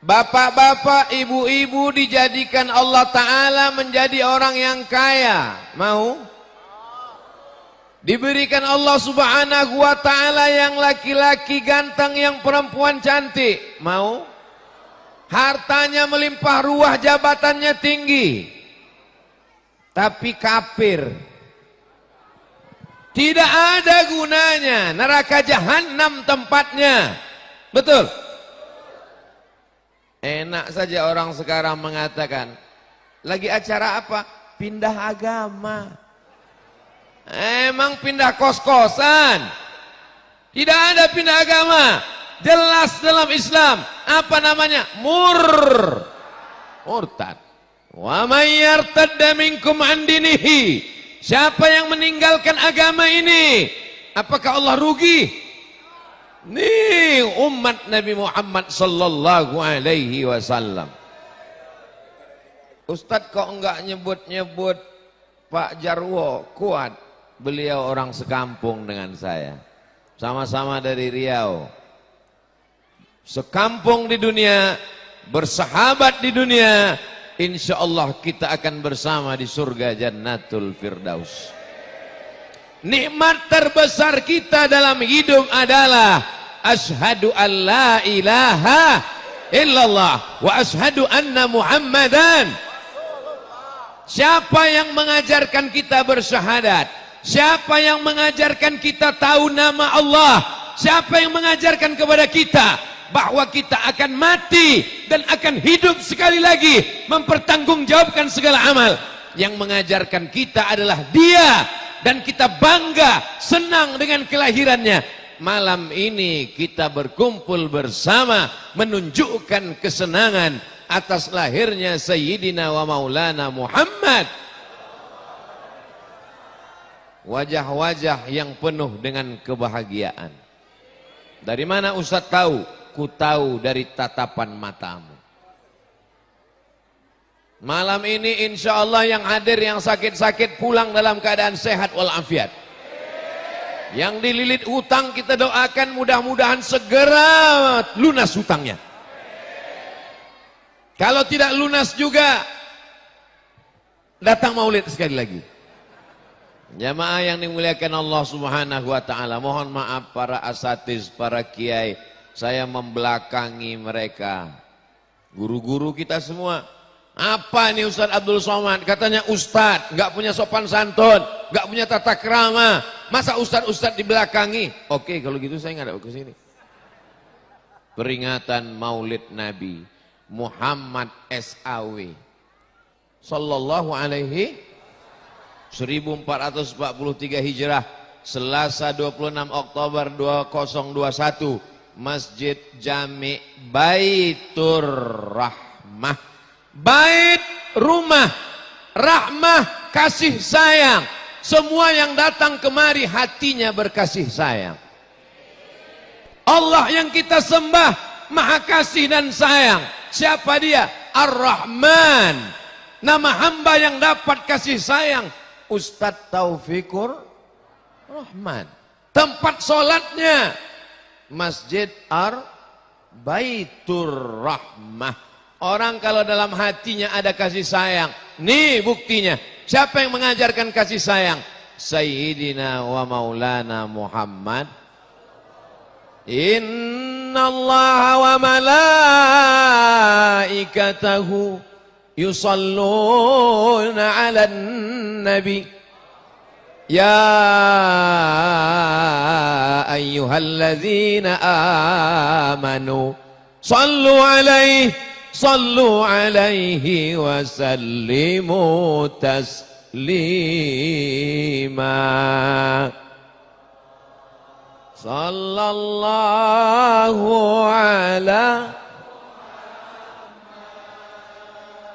Bapak-bapak, ibu-ibu dijadikan Allah Ta'ala menjadi orang yang kaya. Mau? Diberikan Allah Subhanahu wa Ta'ala yang laki-laki ganteng, yang perempuan cantik. Mau? Hartanya melimpah ruah, jabatannya tinggi. Tapi kafir. Tidak ada gunanya. Neraka jahanam tempatnya. Betul? Enak saja orang sekarang mengatakan, lagi acara apa? Pindah agama. Emang pindah kos-kosan? Tidak ada pindah agama. Jelas dalam Islam. Apa namanya? Murtad. Wa may yartadda minkum an dinihi. Siapa yang meninggalkan agama ini, apakah Allah rugi? Nih umat Nabi Muhammad sallallahu alaihi wasallam. Ustadz kok enggak nyebut-nyebut Pak Jarwo Kuat? Beliau orang sekampung dengan saya. Sama-sama dari Riau. Sekampung di dunia, bersahabat di dunia. Insya Allah kita akan bersama di surga Jannatul Firdaus. Nikmat terbesar kita dalam hidup adalah asyhadu an la ilaha illallah wa asyhadu anna Muhammadan. Siapa yang mengajarkan kita bersyahadat? Siapa yang mengajarkan kita tahu nama Allah? Siapa yang mengajarkan kepada kita bahwa kita akan mati dan akan hidup sekali lagi, mempertanggungjawabkan segala amal? Yang mengajarkan kita adalah Dia. Dan kita bangga, senang dengan kelahirannya. Malam ini kita berkumpul bersama menunjukkan kesenangan atas lahirnya Sayyidina wa Maulana Muhammad. Wajah-wajah yang penuh dengan kebahagiaan. Dari mana Ustaz tahu? Ku tahu dari tatapan matamu. Malam ini insya Allah yang hadir, yang sakit-sakit pulang dalam keadaan sehat walafiat. Yang dililit hutang kita doakan mudah-mudahan segera lunas hutangnya. Kalau tidak lunas juga, datang maulid sekali lagi. Jamaah yang dimuliakan Allah Subhanahu wa Ta'ala, mohon maaf para asatiz, para kiai, saya membelakangi mereka. Guru-guru kita semua. Apa ini Ustaz Abdul Somad? Katanya Ustaz nggak punya sopan santun, nggak punya tata krama. Masa Ustaz dibelakangi? Oke, kalau gitu saya nggak ada ke sini. Peringatan Maulid Nabi Muhammad SAW sallallahu alaihi 1443 Hijrah, Selasa 26 Oktober 2021, Masjid Jami Baitur Rahmah. Bait, rumah, rahmah, kasih sayang. Semua yang datang kemari hatinya berkasih sayang. Allah yang kita sembah maha kasih dan sayang. Siapa dia? Ar-Rahman. Nama hamba yang dapat kasih sayang Ustadz Taufikur Rahman. Tempat solatnya Masjid Baitur Rahmah. Orang kalau dalam hatinya ada kasih sayang, nih buktinya. Siapa yang mengajarkan kasih sayang? Sayyidina wa Maulana Muhammad. Inna Allah wa malaikatahu yusalluna ala nabi. Ya ayyuhalladzina amanu sallu alaihi Sallu alaihi wa sallimu taslima. Sallallahu ala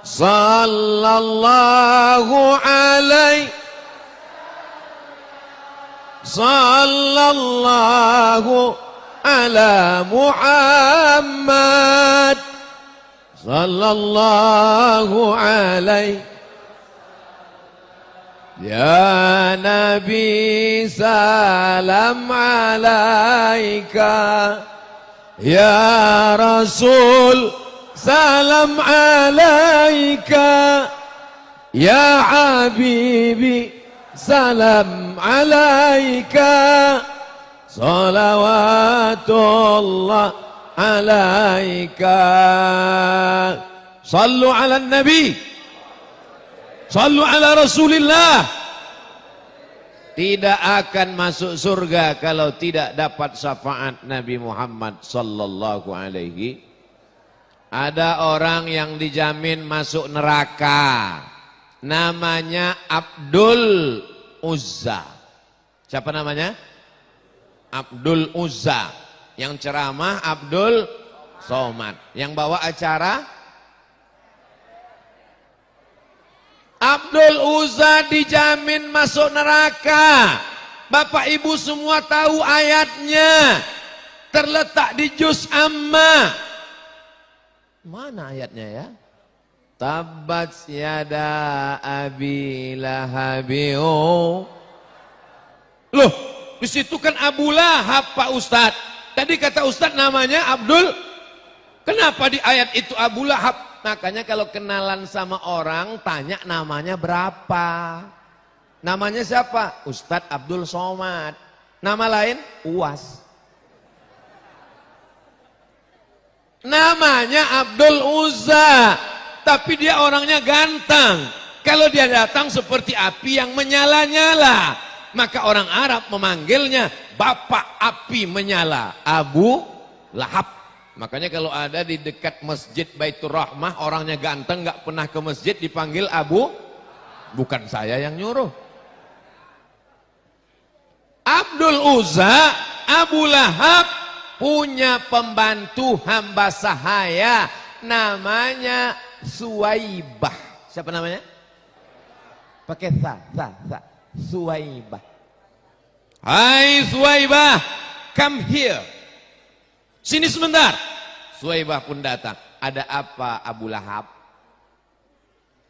Sallallahu alaihi Sallallahu ala Muhammad Sallallahu alaihi Ya Nabi salam alaika Ya Rasul salam alaika ya habibi, salam alaika, salawatullah alaika. Sallu ala nabi, sallu ala rasulillah. Tidak akan masuk surga kalau tidak dapat syafaat Nabi Muhammad sallallahu alaihi. Ada orang yang dijamin masuk neraka, namanya Abdul Uzza. Siapa namanya? Abdul Uzza. Yang ceramah Abdul Somad. Yang bawa acara Abdul Uzza dijamin masuk neraka. Bapak ibu semua tahu ayatnya, terletak di juz amma. Mana ayatnya ya? Tabbat yada abi lahabiu. Loh, di situ kan Abu Lahab Pak Ustadz. Tadi kata Ustadz namanya Abdul. Kenapa di ayat itu Abu Lahab? Makanya kalau kenalan sama orang, tanya namanya berapa. Namanya siapa? Ustadz Abdul Somad. Nama lain? Uwas. Namanya Abdul Uzza. Tapi dia orangnya ganteng. Kalau dia datang seperti api yang menyala-nyala, maka orang Arab memanggilnya Bapak Api Menyala, Abu Lahab. Makanya kalau ada di dekat masjid Baitur Rahmah, orangnya ganteng, nggak pernah ke masjid, dipanggil Abu. Bukan saya yang nyuruh. Abdul Uzza, Abu Lahab punya pembantu hamba sahaya, namanya Suwaibah. Siapa namanya? Pakai sa. Suwaibah. Hai Suwaibah, come here. Sini sebentar. Suwaibah pun datang. Ada apa Abu Lahab?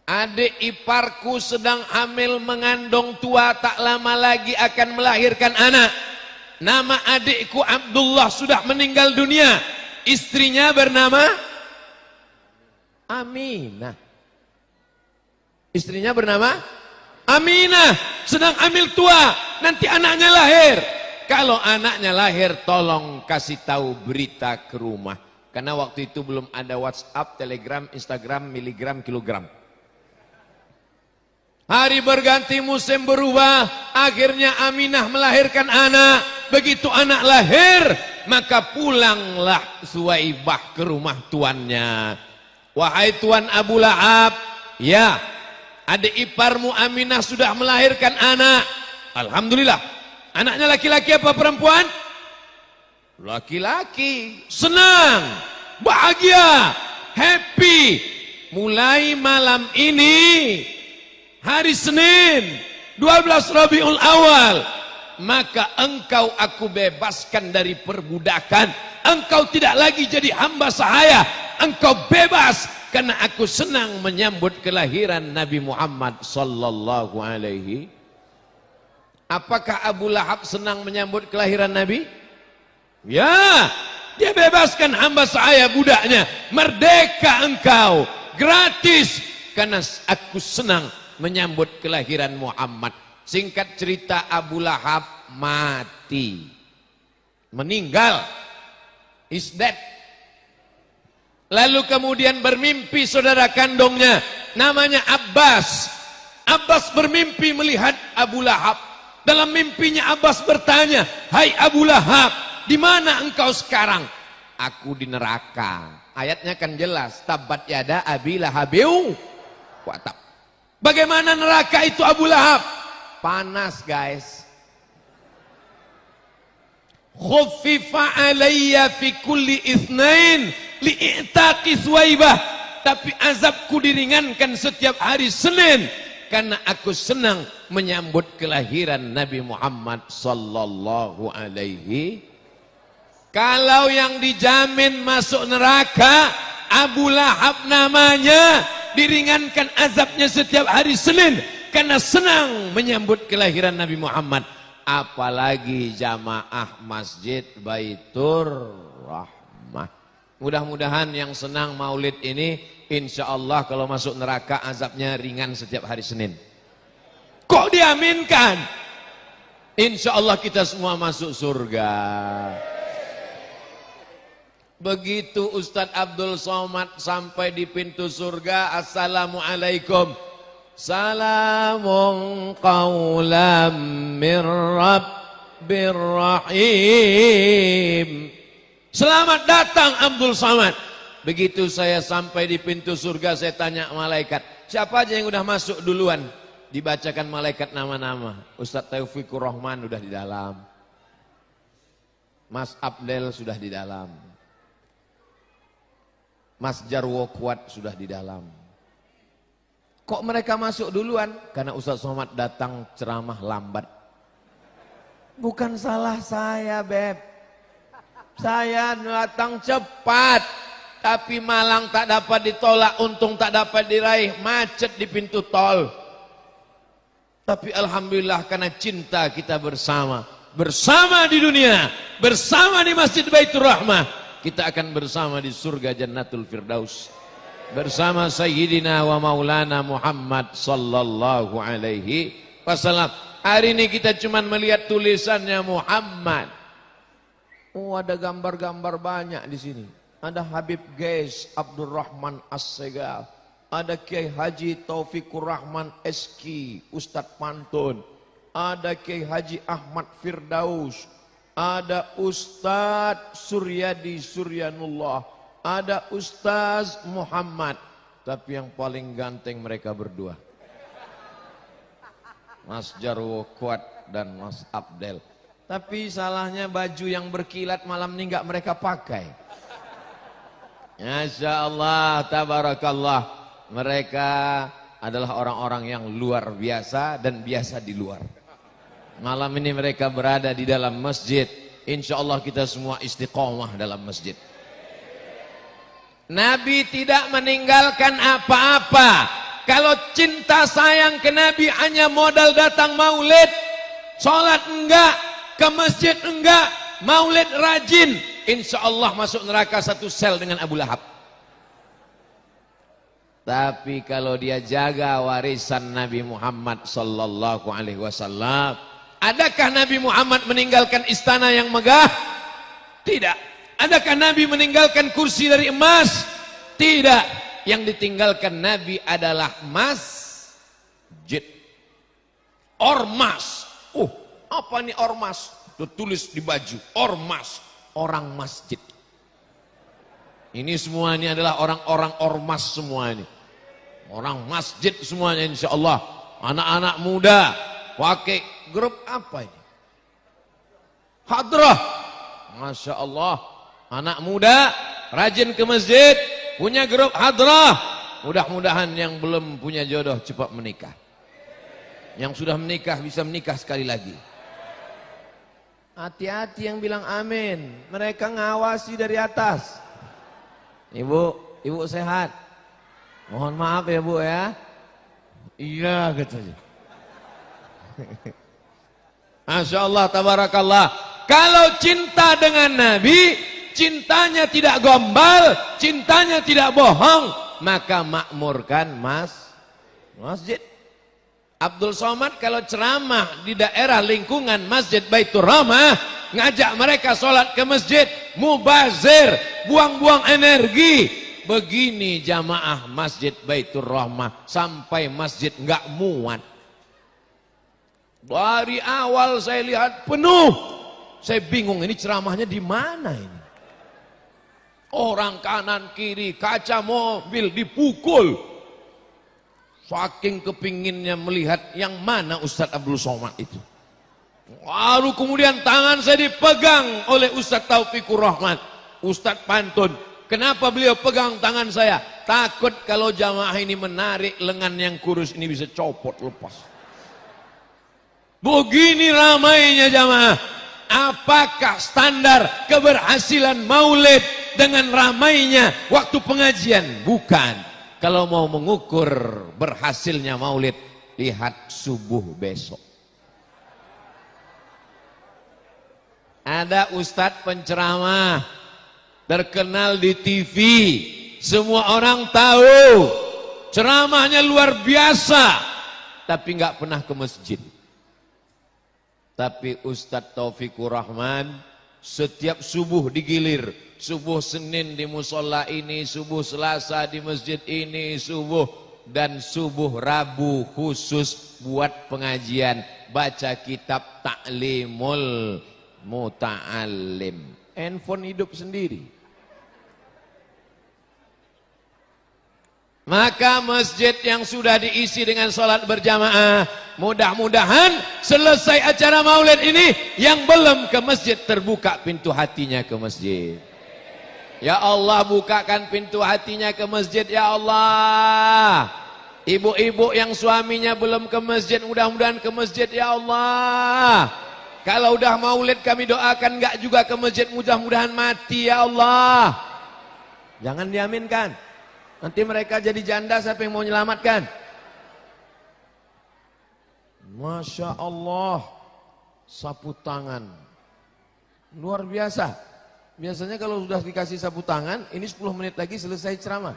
Adik iparku sedang hamil mengandung tua, tak lama lagi akan melahirkan anak. Nama adikku Abdullah sudah meninggal dunia. Istrinya bernama Aminah. Istrinya bernama Aminah. Sedang hamil tua. Nanti anaknya lahir. Kalau anaknya lahir, tolong kasih tahu berita ke rumah. Karena waktu itu belum ada WhatsApp, Telegram, Instagram, miligram, kilogram. Hari berganti, musim berubah. Akhirnya Aminah melahirkan anak. Begitu anak lahir, maka pulanglah Suwaibah ke rumah tuannya. Wahai tuan Abu Lahab, ya, adik iparmu Aminah sudah melahirkan anak. Alhamdulillah. Anaknya laki-laki apa perempuan? Laki-laki. Senang, bahagia, happy. Mulai malam ini, hari Senin, 12 Rabiul Awal, maka engkau aku bebaskan dari perbudakan. Engkau tidak lagi jadi hamba sahaya. Engkau bebas karena aku senang menyambut kelahiran Nabi Muhammad sallallahu alaihi. Apakah Abu Lahab senang menyambut kelahiran Nabi? Ya, dia bebaskan hamba sahaya budaknya. Merdeka engkau, gratis, karena aku senang menyambut kelahiran Muhammad. Singkat cerita, Abu Lahab mati, meninggal, is dead. Lalu kemudian bermimpi saudara kandungnya, namanya Abbas. Abbas bermimpi melihat Abu Lahab. Dalam mimpinya Abbas bertanya, hai Abu Lahab, di mana engkau sekarang? Aku di neraka. Ayatnya kan jelas, tabat yada abi lahabiu watab. Bagaimana neraka itu Abu Lahab? Panas guys. Khuffifa alayya fi kulli itsnain li'itaqi Suwaibah. Tapi azabku diringankan setiap hari Senin karena aku senang menyambut kelahiran Nabi Muhammad sallallahu alaihi. Kalau yang dijamin masuk neraka Abu Lahab namanya, diringankan azabnya setiap hari Senin karena senang menyambut kelahiran Nabi Muhammad. Apalagi jamaah Masjid Baitur Rahmah. Mudah-mudahan yang senang maulid ini, insya Allah kalau masuk neraka azabnya ringan setiap hari Senin. Kok diaminkan? Insya Allah kita semua masuk surga. Begitu Ustadz Abdul Somad sampai di pintu surga, Assalamualaikum. Salamun qawlam min Rabbir Rahim. Selamat datang Abdul Somad. Begitu saya sampai di pintu surga, saya tanya malaikat, siapa aja yang udah masuk duluan? Dibacakan malaikat nama-nama. Ustadz Taufikur Rahman udah di dalam, Mas Abdel sudah di dalam, Mas Jarwo Kuat sudah di dalam. Kok mereka masuk duluan? Karena Ustadz Somad datang ceramah lambat. Bukan salah saya, Beb. Saya datang cepat, tapi malang tak dapat ditolak, untung tak dapat diraih, macet di pintu tol. Tapi alhamdulillah karena cinta kita bersama di dunia, bersama di Masjid Baitur Rahmah, kita akan bersama di surga Jannatul Firdaus bersama Sayyidina wa Maulana Muhammad sallallahu alaihi wasallam. Hari ini kita cuma melihat tulisannya Muhammad. Oh, ada gambar-gambar banyak di sini. Ada Habib Gais Abdurrahman As-Segal, ada Kiai Haji Taufikur Rahman Eski Ustadz Pantun, ada Kiai Haji Ahmad Firdaus, ada Ustadz Suryadi Suryanullah, ada Ustadz Muhammad. Tapi yang paling ganteng mereka berdua, Mas Jarwo Kuat dan Mas Abdel. Tapi salahnya baju yang berkilat malam ini enggak mereka pakai. Masya Allah, tabarakallah. Mereka adalah orang-orang yang luar biasa dan biasa di luar. Malam ini mereka berada di dalam masjid. Insya Allah kita semua istiqomah dalam masjid. Nabi tidak meninggalkan apa-apa. Kalau cinta sayang ke Nabi hanya modal datang maulid, sholat enggak, ke masjid enggak, maulid rajin, insya Allah masuk neraka satu sel dengan Abu Lahab. Tapi kalau dia jaga warisan Nabi Muhammad sallallahu alaihi wasallam, adakah Nabi Muhammad meninggalkan istana yang megah? Tidak. Adakah Nabi meninggalkan kursi dari emas? Tidak. Yang ditinggalkan Nabi adalah masjid. Ormas. Apa nih ormas? Tulis di baju, ormas, orang masjid. Ini semua ini adalah orang-orang ormas semua ini. Orang masjid semuanya insya Allah. Anak-anak muda, pakai grup apa ini? Hadrah. Masya Allah. Anak muda, rajin ke masjid, punya grup hadrah. Mudah-mudahan yang belum punya jodoh cepat menikah. Yang sudah menikah bisa menikah sekali lagi. Hati-hati yang bilang amin. Mereka ngawasi dari atas. Ibu sehat. Mohon maaf ya Bu ya. Iya katanya. Masya Allah, tabarakallah. Kalau cinta dengan Nabi, cintanya tidak gombal, cintanya tidak bohong, maka makmurkan masjid. Abdul Somad kalau ceramah di daerah lingkungan Masjid Baitur Rahmah, ngajak mereka sholat ke masjid, mubazir, buang-buang energi. Begini jamaah Masjid Baitur Rahmah, sampai masjid enggak muat. Dari awal saya lihat penuh, saya bingung ini ceramahnya di mana ini. Orang kanan kiri, kaca mobil dipukul. Saking kepinginnya melihat yang mana Ustadz Abdul Somad itu. Lalu kemudian tangan saya dipegang oleh Ustadz Taufikur Rahman, Ustadz Pantun. Kenapa beliau pegang tangan saya? Takut kalau jamaah ini menarik lengan yang kurus ini bisa copot lepas. Begini ramainya jamaah. Apakah standar keberhasilan maulid dengan ramainya waktu pengajian? Bukan. Kalau mau mengukur berhasilnya maulid, lihat subuh besok. Ada ustadz penceramah, terkenal di TV, semua orang tahu, ceramahnya luar biasa, tapi nggak pernah ke masjid. Tapi Ustadz Taufikur Rahman setiap subuh digilir, subuh Senin di musola ini, subuh Selasa di masjid ini, subuh dan subuh Rabu khusus buat pengajian baca kitab Ta'limul Muta'allim. Handphone hidup sendiri. Maka masjid yang sudah diisi dengan sholat berjamaah, mudah-mudahan selesai acara maulid ini, yang belum ke masjid terbuka pintu hatinya ke masjid. Ya Allah, bukakan pintu hatinya ke masjid ya Allah. Ibu-ibu yang suaminya belum ke masjid, mudah-mudahan ke masjid ya Allah. Kalau udah maulid kami doakan enggak juga ke masjid, mudah-mudahan mati ya Allah. Jangan diaminkan. Nanti mereka jadi janda, siapa yang mau menyelamatkan? Masya Allah, sapu tangan luar biasa. Biasanya kalau sudah dikasih sapu tangan, ini 10 menit lagi selesai ceramah.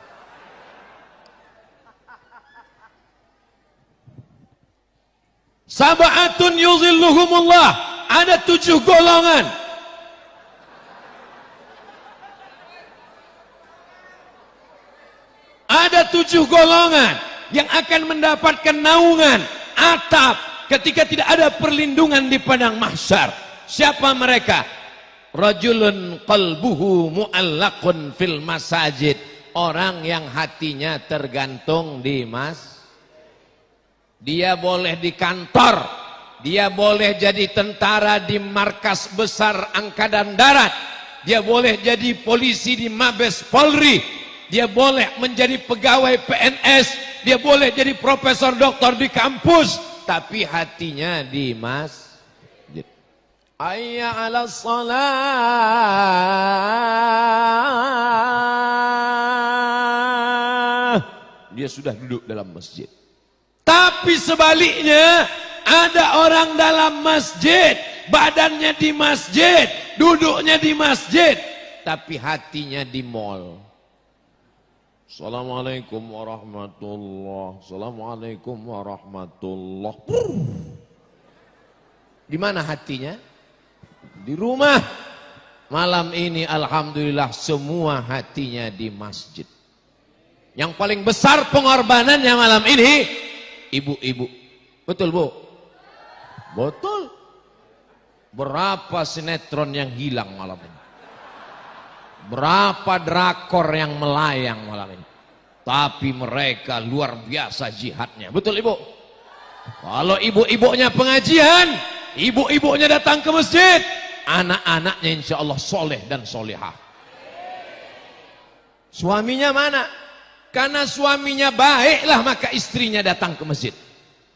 Sab'atun yuzilluhumullah, ada 7 golongan. Ada 7 golongan yang akan mendapatkan naungan atap ketika tidak ada perlindungan di padang mahsyar. Siapa mereka? Rajulun qalbuhu mu'allaqun fil masajid. Orang yang hatinya tergantung di dia boleh di kantor, dia boleh jadi tentara di markas besar angkatan darat, dia boleh jadi polisi di Mabes Polri, dia boleh menjadi pegawai PNS, dia boleh jadi profesor doktor di kampus, tapi hatinya di masjid. Hayya 'alas shalah. Dia sudah duduk dalam masjid. Tapi sebaliknya, ada orang dalam masjid, badannya di masjid, duduknya di masjid, tapi hatinya di mall. Assalamualaikum warahmatullahi. Assalamualaikum warahmatullahi. Di mana hatinya? Di rumah. Malam ini alhamdulillah semua hatinya di masjid. Yang paling besar pengorbanannya malam ini ibu-ibu. Betul, Bu? Betul. Berapa sinetron yang hilang malam ini? Berapa drakor yang melayang malam ini? Tapi mereka luar biasa jihadnya. Betul, Ibu? Kalau ibu-ibunya pengajian, ibu-ibunya datang ke masjid, anak-anaknya insya Allah soleh dan solehah. Suaminya mana? Karena suaminya baiklah, maka istrinya datang ke masjid.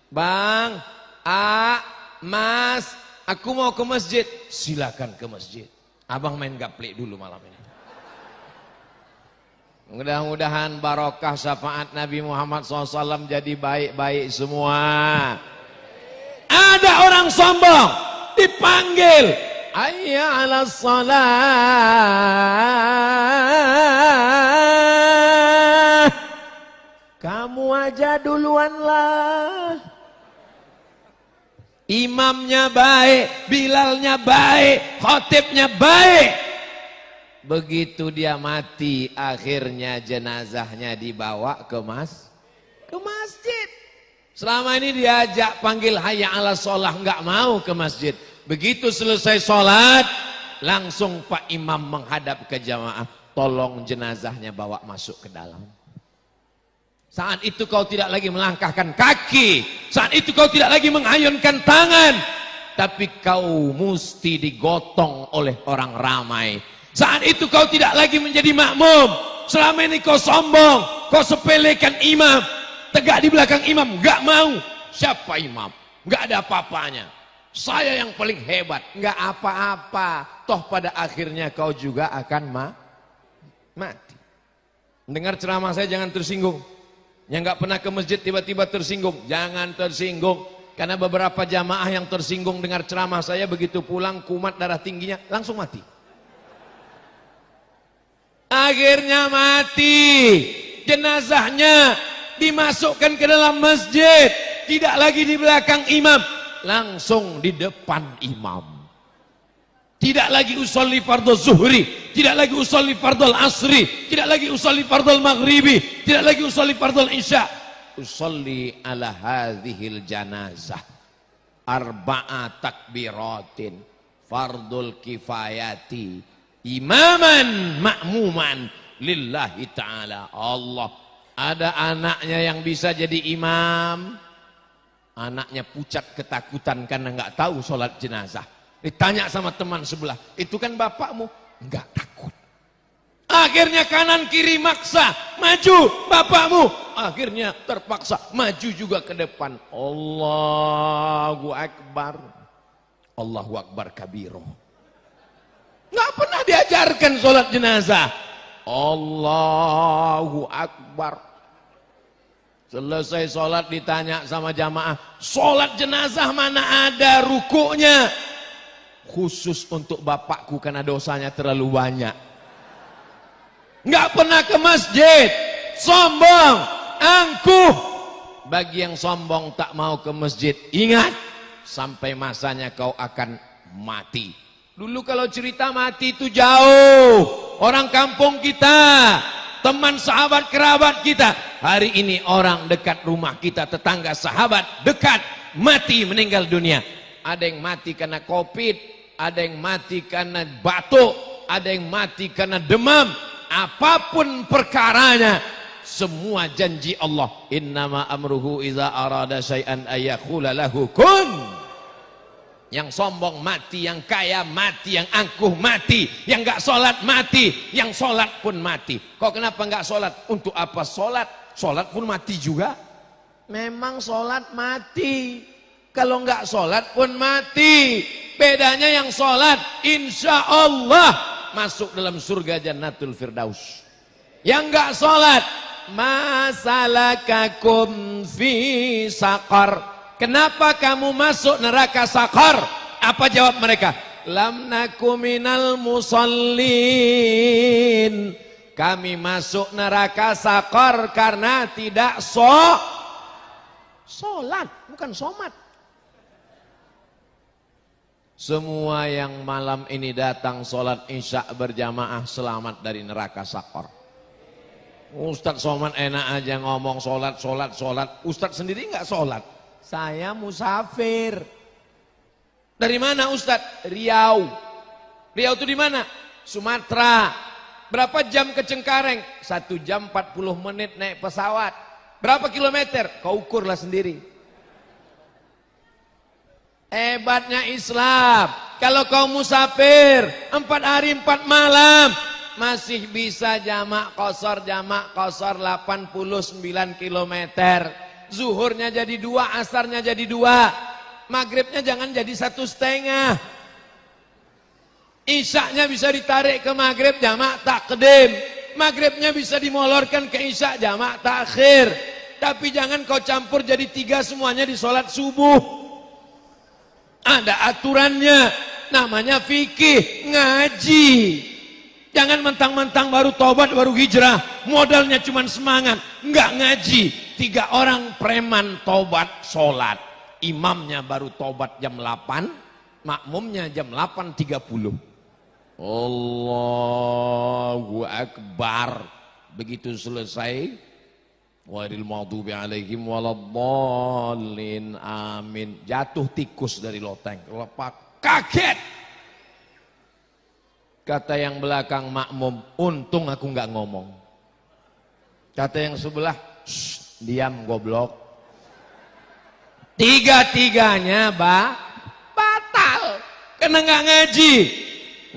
Bang, Mas, aku mau ke masjid. Silakan ke masjid. Abang main gaplek dulu malam ini. Mudah-mudahan barokah syafaat Nabi Muhammad SAW jadi baik-baik semua. Ada orang sombong dipanggil, hayya 'alas shalah. Kamu aja duluan lah. Imamnya baik, Bilalnya baik, khotibnya baik. Begitu dia mati, akhirnya jenazahnya dibawa ke masjid. Selama ini diajak panggil hayya 'alas shalah, enggak mau ke masjid. Begitu selesai sholat, langsung Pak Imam menghadap ke jamaah, tolong jenazahnya bawa masuk ke dalam. Saat itu kau tidak lagi melangkahkan kaki, saat itu kau tidak lagi mengayunkan tangan, tapi kau mesti digotong oleh orang ramai. Saat itu kau tidak lagi menjadi makmum. Selama ini kau sombong, kau sepelekan imam, tegak di belakang imam, enggak mau. Siapa imam? Enggak ada apa-apanya. Saya yang paling hebat, enggak apa-apa. Toh pada akhirnya kau juga akan mati. Mendengar ceramah saya jangan tersinggung. Yang enggak pernah ke masjid tiba-tiba tersinggung, jangan tersinggung. Karena beberapa jamaah yang tersinggung dengar ceramah saya, begitu pulang kumat darah tingginya langsung mati. Akhirnya mati. Jenazahnya dimasukkan ke dalam masjid. Tidak lagi di belakang imam, langsung di depan imam. Tidak lagi usolli fardhu zuhri, tidak lagi usolli fardhu asri, tidak lagi usolli fardhu maghribi, tidak lagi usolli fardhu isya. Usolli ala hadhil janazah arba'a takbiratin fardul kifayati imaman ma'muman lillahi ta'ala. Allah, ada anaknya yang bisa jadi imam, anaknya pucat ketakutan karena nggak tahu sholat jenazah. Ditanya sama teman sebelah, itu kan bapakmu? Enggak, takut. Akhirnya kanan kiri maksa, maju bapakmu. Akhirnya terpaksa maju juga ke depan. Allahu Akbar. Allahu Akbar kabiro. Enggak pernah diajarkan sholat jenazah. Allahu Akbar. Selesai sholat ditanya sama jamaah, sholat jenazah mana ada rukuknya? Khusus untuk bapakku karena dosanya terlalu banyak. Nggak pernah ke masjid, sombong, angkuh. Bagi yang sombong tak mau ke masjid, ingat sampai masanya kau akan mati. Dulu kalau cerita mati itu jauh, orang kampung kita, teman sahabat kerabat kita. Hari ini orang dekat rumah kita, tetangga sahabat dekat mati meninggal dunia. Ada yang mati karena COVID, ada yang mati karena batuk, ada yang mati karena demam. Apapun perkaranya, semua janji Allah. Innama amruhu iza arada syai'an ayaqula lahu kun. Yang sombong mati, yang kaya mati, yang angkuh mati, yang enggak sholat mati, yang sholat pun mati. Kok kenapa enggak sholat? Untuk apa sholat? Sholat pun mati juga. Memang sholat mati. Kalau enggak sholat pun mati. Bedanya yang sholat insya Allah masuk dalam surga Jannatul Firdaus. Yang enggak sholat, masalakakum fi saqar. Kenapa kamu masuk neraka saqar? Apa jawab mereka? Lam naku minal musallin. Kami masuk neraka saqar karena tidak sholat, bukan somat. Semua yang malam ini datang sholat isya berjamaah selamat dari neraka saqar. Ustadz Somad enak aja ngomong sholat. Ustadz sendiri nggak sholat. Saya musafir. Dari mana Ustadz? Riau. Riau itu di mana? Sumatera. Berapa jam ke Cengkareng? 1 jam 40 menit naik pesawat. Berapa kilometer? Kau ukurlah sendiri. Hebatnya Islam. Kalau kau musafir 4 hari 4 malam masih bisa jamak qashar 89 kilometer. Zuhurnya jadi 2, asarnya jadi 2. Maghribnya jangan jadi 1,5. Isyaknya bisa ditarik ke maghrib jamak takdim. Maghribnya bisa dimolorkan ke isyak jamak takhir. Tapi jangan kau campur jadi 3 semuanya di sholat subuh. Ada aturannya, namanya fikih, ngaji. Jangan mentang-mentang baru tobat, baru hijrah, modalnya cuma semangat, enggak ngaji. 3 orang preman tobat sholat, imamnya baru tobat jam 8, makmumnya jam 8.30. Allahu Akbar. Begitu selesai, Wairil maghdubi alaihim waladdallin, amin. Jatuh tikus dari loteng, lepak, kaget. Kata yang belakang makmum, untung aku nggak ngomong. Kata yang sebelah, diam goblok. Tiga-tiganya batal karena nggak ngaji.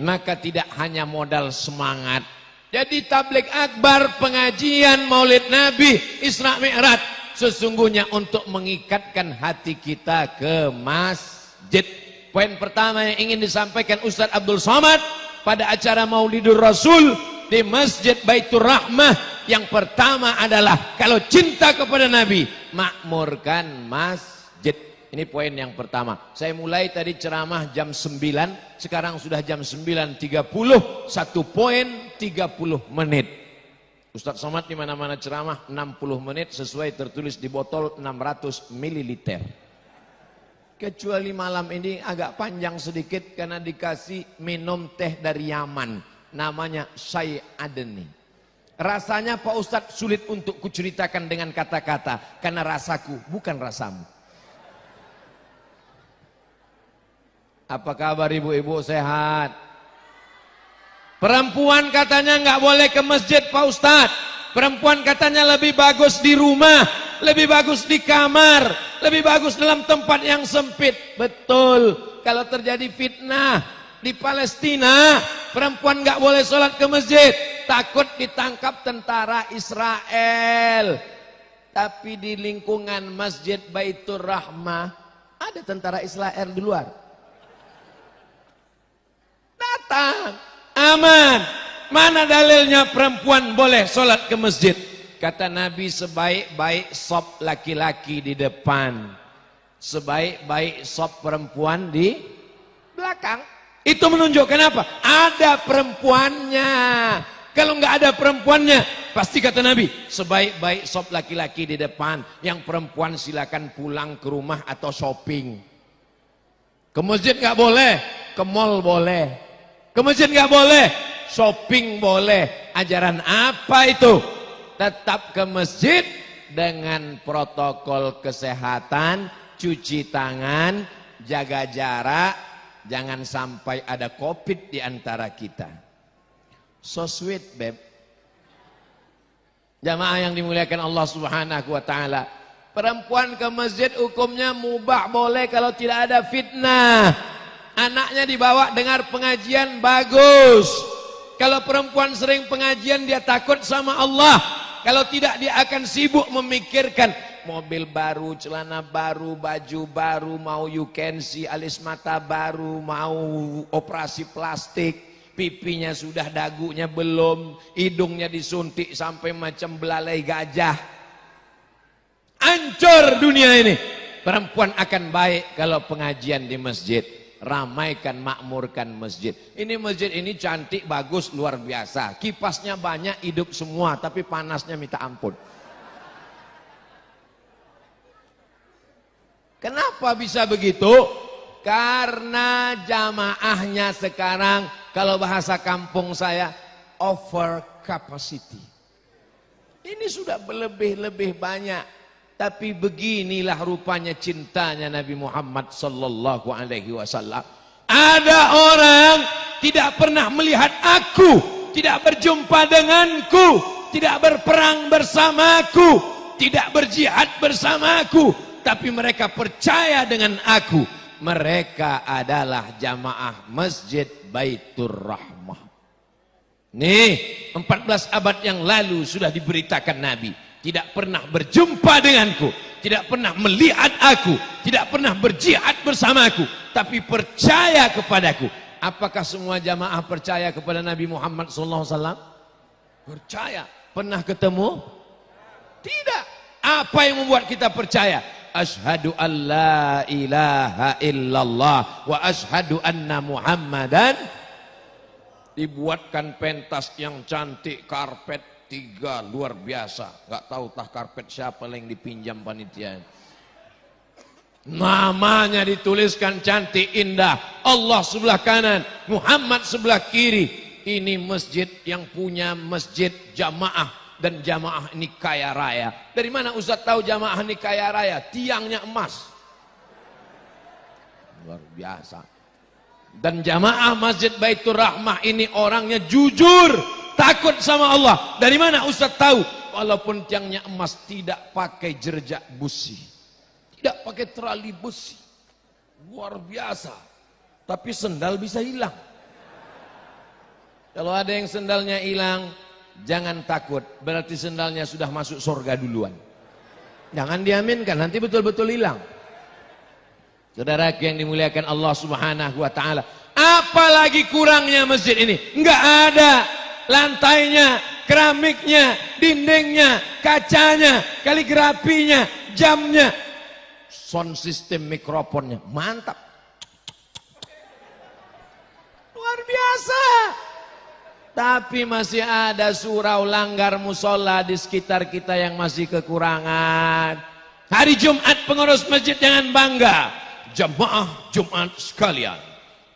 Maka tidak hanya modal semangat. Jadi tabligh akbar, pengajian Maulid Nabi, Isra Mi'raj sesungguhnya untuk mengikatkan hati kita ke masjid. Poin pertama yang ingin disampaikan Ustadz Abdul Somad pada acara Maulidur Rasul di Masjid Baitur Rahmah, yang pertama adalah kalau cinta kepada Nabi, makmurkan masjid. Ini poin yang pertama. Saya mulai tadi ceramah jam 9, sekarang sudah jam 9.30, 1 poin 30 menit. Ustadz Somad di mana-mana ceramah 60 menit sesuai tertulis di botol 600 ml. Kecuali malam ini agak panjang sedikit karena dikasih minum teh dari Yaman. Namanya Syai Adeni. Rasanya Pak Ustadz sulit untuk kuceritakan dengan kata-kata karena rasaku bukan rasamu. Apa kabar ibu-ibu, sehat? Perempuan katanya nggak boleh ke masjid Pak Ustadz. Perempuan katanya lebih bagus di rumah, lebih bagus di kamar, lebih bagus dalam tempat yang sempit. Betul. Kalau terjadi fitnah di Palestina, perempuan nggak boleh sholat ke masjid, takut ditangkap tentara Israel. Tapi di lingkungan Masjid Baitur Rahmah ada tentara Israel di luar. Datang, aman. Mana dalilnya perempuan boleh sholat ke masjid? Kata Nabi, sebaik-baik sop laki-laki di depan, sebaik-baik sop perempuan di belakang. Itu menunjukkan apa? Ada perempuannya. Kalau nggak ada perempuannya, pasti kata Nabi, sebaik-baik sop laki-laki di depan, yang perempuan silakan pulang ke rumah atau shopping. Ke masjid nggak boleh, ke mall boleh. Ke masjid nggak boleh, shopping boleh. Ajaran apa itu? Tetap ke masjid dengan protokol kesehatan, cuci tangan, jaga jarak, jangan sampai ada COVID di antara kita. So sweet, beb. Jamaah yang dimuliakan Allah Subhanahu wa taala. Perempuan ke masjid hukumnya mubah, boleh kalau tidak ada fitnah. Anaknya dibawa dengar pengajian, bagus. Kalau perempuan sering pengajian, dia takut sama Allah. Kalau tidak, dia akan sibuk memikirkan mobil baru, celana baru, baju baru, mau you can see, alis mata baru, mau operasi plastik, pipinya sudah, dagunya belum, hidungnya disuntik sampai macam belalai gajah. Hancur dunia ini. Perempuan akan baik kalau pengajian di masjid. Ramaikan, makmurkan masjid. Ini masjid ini cantik, bagus, luar biasa. Kipasnya banyak, hidup semua, tapi panasnya minta ampun. Kenapa bisa begitu? Karena jamaahnya sekarang, kalau bahasa kampung saya, over capacity. Ini sudah berlebih-lebih banyak. Tapi beginilah rupanya cintanya Nabi Muhammad sallallahu alaihi wasallam. Ada orang tidak pernah melihat aku, tidak berjumpa denganku, tidak berperang bersamaku, tidak berjihad bersamaku, tapi mereka percaya dengan aku. Mereka adalah jamaah Masjid Baitur Rahmah. Nih, 14 abad yang lalu sudah diberitakan Nabi. Tidak pernah berjumpa denganku, tidak pernah melihat aku, tidak pernah berjihad bersamaku, tapi percaya kepadaku. Apakah semua jamaah percaya kepada Nabi Muhammad SAW? Percaya. Pernah ketemu? Tidak. Apa yang membuat kita percaya? Asyhadu an la ilaha illallah wa asyhadu anna Muhammadan. Dibuatkan pentas yang cantik, karpet 3 luar biasa. Gak tahu tah karpet siapa yang dipinjam panitia. Namanya dituliskan cantik indah. Allah sebelah kanan, Muhammad sebelah kiri. Ini masjid yang punya masjid jamaah. Dan jamaah ini kaya raya. Dari mana Ustaz tahu jamaah ini kaya raya? Tiangnya emas. Luar biasa. Dan jamaah Masjid Baitur Rahmah ini orangnya jujur. Takut sama Allah. Dari mana Ustaz tahu? Walaupun tiangnya emas, tidak pakai jerjak busi, tidak pakai terali besi. Luar biasa. Tapi sendal bisa hilang. Kalau ada yang sendalnya hilang, jangan takut. Berarti sendalnya sudah masuk surga duluan. Jangan diaminkan, nanti betul-betul hilang. Saudara yang dimuliakan Allah Subhanahu wa taala. Apalagi kurangnya masjid ini? Enggak ada. Lantainya, keramiknya, dindingnya, kacanya, kaligrafinya, jamnya. sound system mikrofonnya mantap, luar biasa. Tapi masih ada surau langgar musola di sekitar kita yang masih kekurangan. Hari Jumat pengurus masjid jangan bangga. Jamaah Jumat sekalian,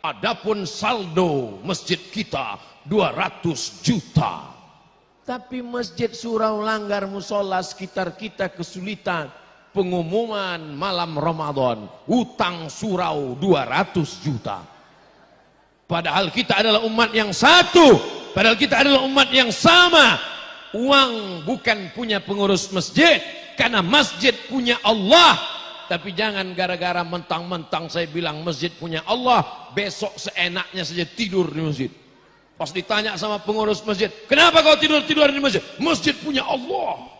adapun saldo masjid kita 200 juta. Tapi masjid surau langgar musola sekitar kita kesulitan. Pengumuman malam Ramadan, utang surau 200 juta. Padahal kita adalah umat yang satu. Padahal kita adalah umat yang sama. Uang bukan punya pengurus masjid, karena masjid punya Allah. Tapi jangan gara-gara mentang-mentang saya bilang masjid punya Allah, besok seenaknya saja tidur di masjid. Pas ditanya sama pengurus masjid, kenapa kau tidur-tidur di masjid? Masjid punya Allah.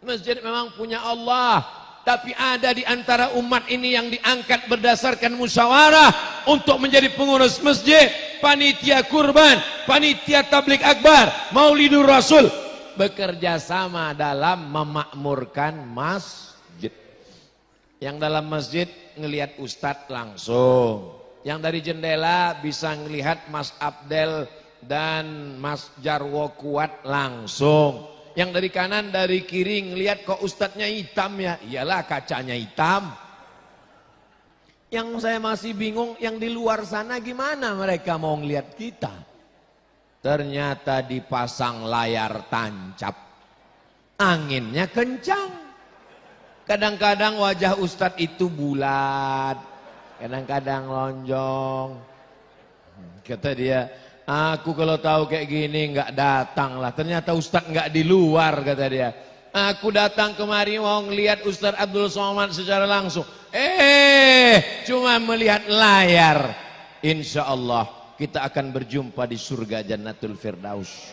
Masjid memang punya Allah. Tapi ada di antara umat ini yang diangkat berdasarkan musyawarah untuk menjadi pengurus masjid, panitia kurban, panitia tablik akbar, maulidur rasul, bekerja sama dalam memakmurkan masjid. Yang dalam masjid ngelihat ustadz langsung, yang dari jendela bisa ngelihat Mas Abdel dan Mas Jarwo Kuat langsung. Yang dari kanan, dari kiri ngelihat kok ustadznya hitam ya, iyalah kacanya hitam. Yang saya masih bingung, yang di luar sana gimana mereka mau ngelihat kita? Ternyata dipasang layar tancap, anginnya kencang. Kadang-kadang wajah ustadz itu bulat, kadang-kadang lonjong. Kata dia, aku kalau tahu kayak gini nggak datang lah. Ternyata Ustadz nggak di luar, kata dia. Aku datang kemari mau ngelihat Ustadz Abdul Somad secara langsung. Cuma melihat layar. Insya Allah kita akan berjumpa di surga Jannatul Firdaus.